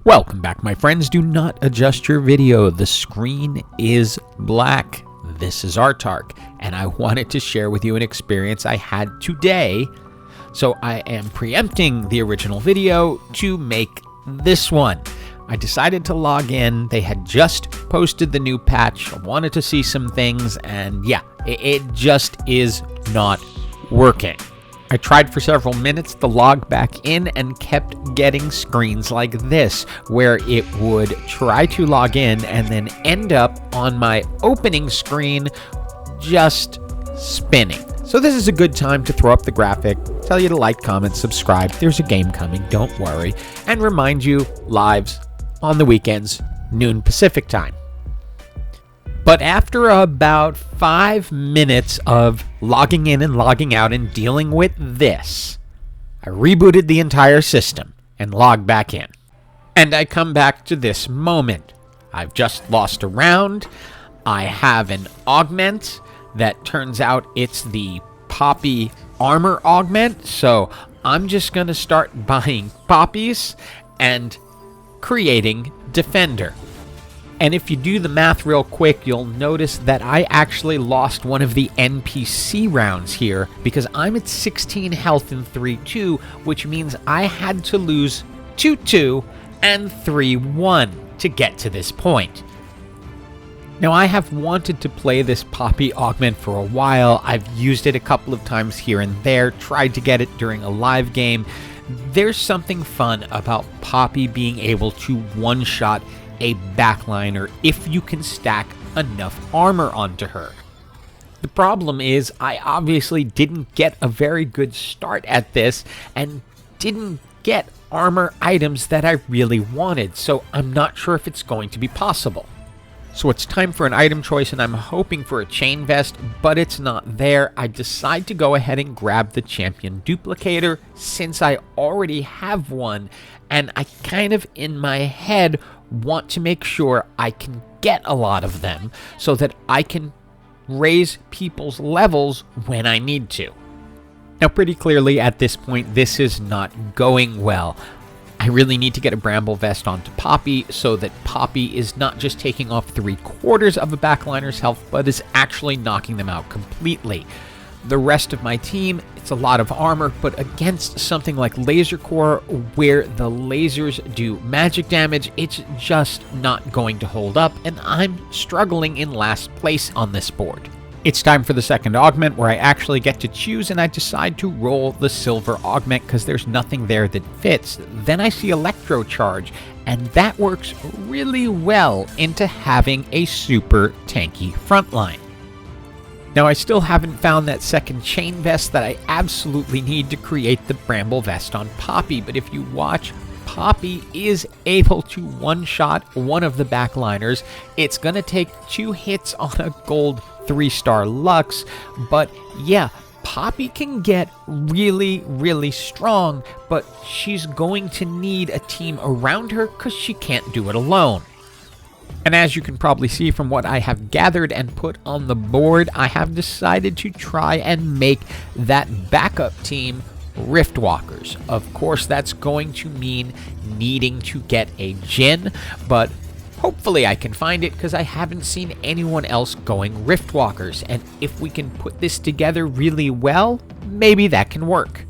Welcome back, my friends. Do not adjust your video. The screen is black. This is Artark, and I wanted to share with you an experience I had today. So I am preempting the original video to make this one. I decided to log in. They had just posted the new patch. I wanted to see some things, and yeah, it just is not working. I tried for several minutes to log back in and kept getting screens like this, where it would try to log in and then end up on my opening screen just spinning. So this is a good time to throw up the graphic, tell you to like, comment, subscribe. There's a game coming, don't worry, and remind you lives on the weekends, noon Pacific time. But after about 5 minutes of logging in and logging out and dealing with this, I rebooted the entire system and logged back in. And I come back to this moment. I've just lost a round. I have an augment that turns out it's the Poppy armor augment. So I'm just going to start buying poppies and creating Defender. And if you do the math real quick, you'll notice that I actually lost one of the NPC rounds here because I'm at 16 health in 3-2, which means I had to lose 2-2 and 3-1 to get to this point. Now, I have wanted to play this Poppy augment for a while. I've used it a couple of times here and there, tried to get it during a live game. There's something fun about Poppy being able to one-shot a backliner if you can stack enough armor onto her. The problem is I obviously didn't get a very good start at this and didn't get armor items that I really wanted, so I'm not sure if it's going to be possible. So it's time for an item choice, and I'm hoping for a chain vest, but it's not there. I decide to go ahead and grab the champion duplicator since I already have one, and I kind of in my head want to make sure I can get a lot of them so that I can raise people's levels when I need to. Now, pretty clearly at this point, this is not going well. I really need to get a bramble vest onto Poppy so that Poppy is not just taking off 3/4 of a backliner's health, but is actually knocking them out completely. The rest of my team, it's a lot of armor, but against something like Laser Core, where the lasers do magic damage, it's just not going to hold up, and I'm struggling in last place on this board. It's time for the second augment, where I actually get to choose, and I decide to roll the silver augment because there's nothing there that fits. Then I see Electro Charge, and that works really well into having a super tanky frontline. Now, I still haven't found that second chain vest that I absolutely need to create the bramble vest on Poppy, but if you watch, Poppy is able to one-shot one of the backliners. It's going to take 2 hits on a gold 3-star Lux, but yeah, Poppy can get really, really strong, but she's going to need a team around her because she can't do it alone. And as you can probably see from what I have gathered and put on the board, I have decided to try and make that backup team Riftwalkers. Of course, that's going to mean needing to get a Jinn, but hopefully I can find it because I haven't seen anyone else going Riftwalkers. And if we can put this together really well, maybe that can work.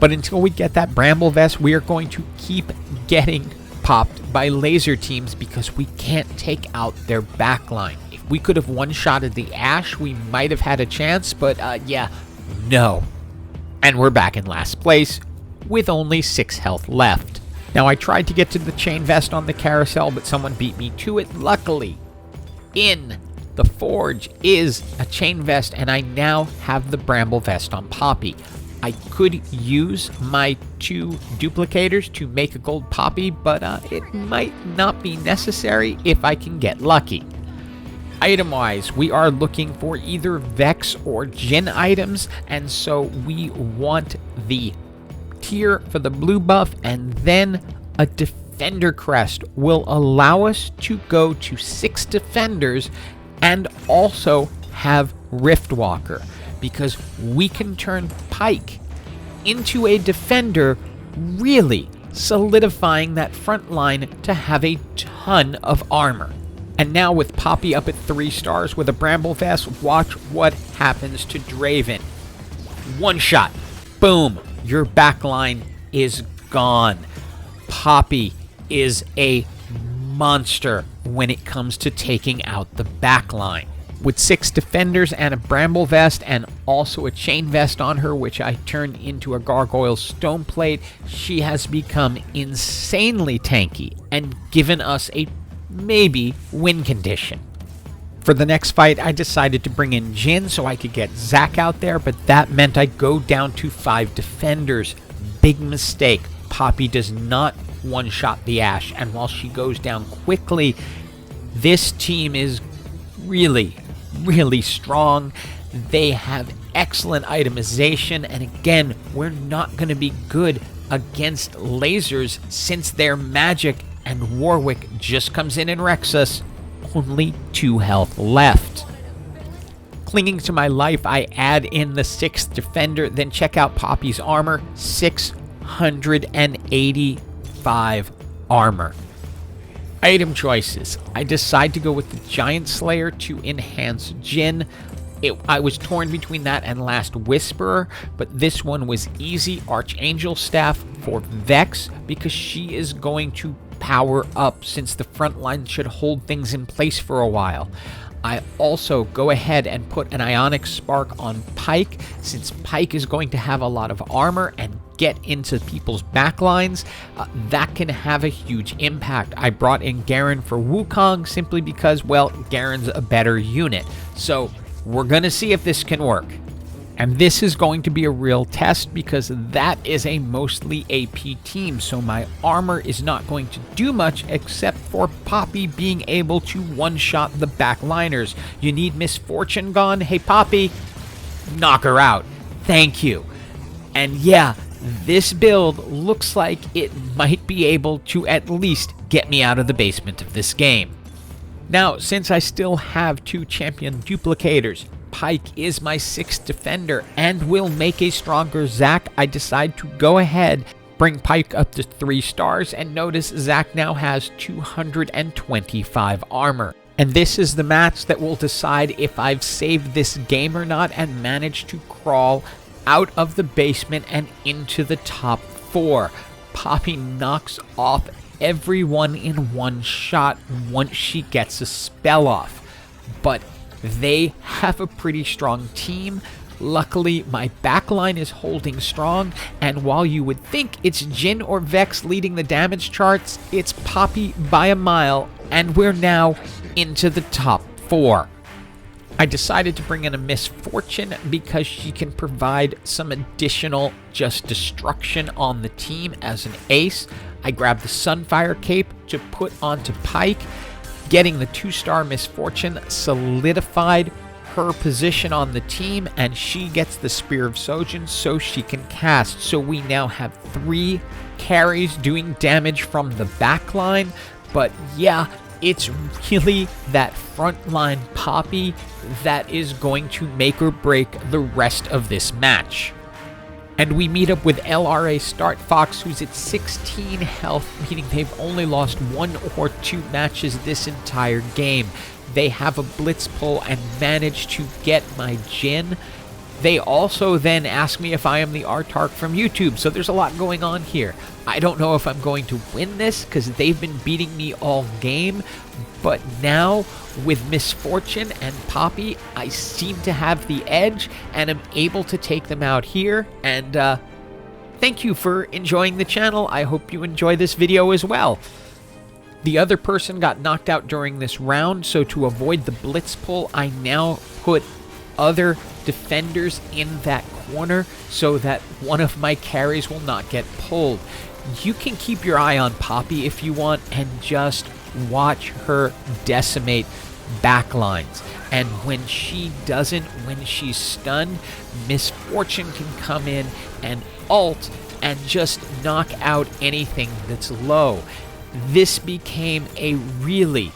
But until we get that bramble vest, we are going to keep getting popped by laser teams because we can't take out their backline. If we could have one-shotted the Ashe, we might have had a chance, but yeah, no. And we're back in last place with only 6 health left. Now, I tried to get to the chain vest on the carousel, but someone beat me to it. Luckily, in the forge is a chain vest, and I now have the bramble vest on Poppy. I could use my 2 duplicators to make a gold Poppy, but it might not be necessary if I can get lucky. Item-wise, we are looking for either Vex or Jinn items, and so we want the tier for the blue buff, and then a Defender crest will allow us to go to 6 Defenders and also have Riftwalker, because we can turn Pike into a Defender really solidifying that front line to have a ton of armor. And now with Poppy up at 3 stars with a Bramble Vest, watch what happens to Draven. One shot. Boom. Your backline is gone. Poppy is a monster when it comes to taking out the backline. With 6 defenders and a Bramble Vest and also a Chain Vest on her, which I turned into a Gargoyle Stone Plate, she has become insanely tanky and given us a maybe win condition. For the next fight, I decided to bring in Jhin so I could get Zac out there, but that meant I go down to 5 defenders. Big mistake. Poppy does not one-shot the Ashe, and while she goes down quickly, this team is really strong. They have excellent itemization, and again, we're not going to be good against lasers since their magic, and Warwick just comes in and wrecks us. Only 2 health left. Clinging to my life, I add in the 6th defender, then check out Poppy's armor, 685 armor. Item choices. I decide to go with the Giant Slayer to enhance Jhin. I was torn between that and Last Whisperer, but this one was easy. Archangel Staff for Vex, because she is going to power up since the front line should hold things in place for a while. I also go ahead and put an Ionic Spark on Pyke, since Pyke is going to have a lot of armor and get into people's backlines. That can have a huge impact. I brought in Garen for Wukong simply because, well, Garen's a better unit. So we're going to see if this can work. And this is going to be a real test because that is a mostly AP team, so my armor is not going to do much except for Poppy being able to one-shot the backliners. You need Misfortune gone? Hey Poppy, knock her out. Thank you. And yeah, this build looks like it might be able to at least get me out of the basement of this game. Now, since I still have 2 champion duplicators, Pyke is my 6th defender and will make a stronger Zac, I decide to go ahead, bring Pyke up to 3 stars, and notice Zac now has 225 armor. And this is the match that will decide if I've saved this game or not and managed to crawl out of the basement and into the top 4. Poppy knocks off everyone in one shot once she gets a spell off. But they have a pretty strong team. Luckily, my backline is holding strong, and while you would think it's Jhin or Vex leading the damage charts, it's Poppy by a mile, and we're now into the top 4. I decided to bring in a Misfortune because she can provide some additional just destruction on the team as an ace. I grabbed the Sunfire Cape to put onto Pyke. Getting the 2-star Misfortune solidified her position on the team, and she gets the Spear of Sojin so she can cast. So we now have 3 carries doing damage from the backline. But yeah, it's really that frontline Poppy that is going to make or break the rest of this match. And we meet up with LRA Start Fox, who's at 16 health, meaning they've only lost 1 or 2 matches this entire game. They have a blitz pull and manage to get my Jhin. They also then ask me if I am the Artark from YouTube, so there's a lot going on here. I don't know if I'm going to win this because they've been beating me all game, but now with Misfortune and Poppy, I seem to have the edge and am able to take them out here. And thank you for enjoying the channel. I hope you enjoy this video as well. The other person got knocked out during this round, so to avoid the blitz pull, I now put other defenders in that corner so that one of my carries will not get pulled. You can keep your eye on Poppy if you want and just watch her decimate backlines. And when she doesn't, when she's stunned, Misfortune can come in and ult and just knock out anything that's low. This became a really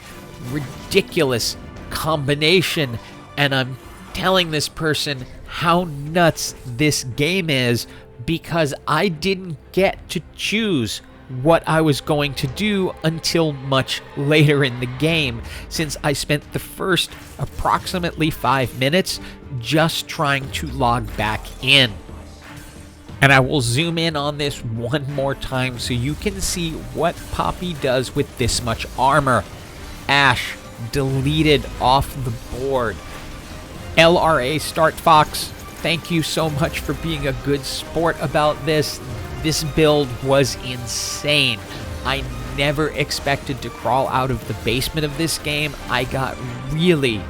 ridiculous combination, and I'm telling this person how nuts this game is because I didn't get to choose what I was going to do until much later in the game, since I spent the first approximately 5 minutes just trying to log back in. And I will zoom in on this one more time so you can see what Poppy does with this much armor. Ash deleted off the board. LRA Start Fox, thank you so much for being a good sport about this. This build was insane. I never expected to crawl out of the basement of this game. I got really,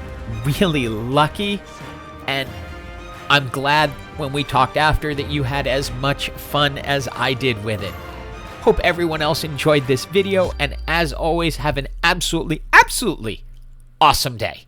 really lucky, and I'm glad when we talked after that you had as much fun as I did with it. Hope everyone else enjoyed this video, and as always, have an absolutely, absolutely awesome day.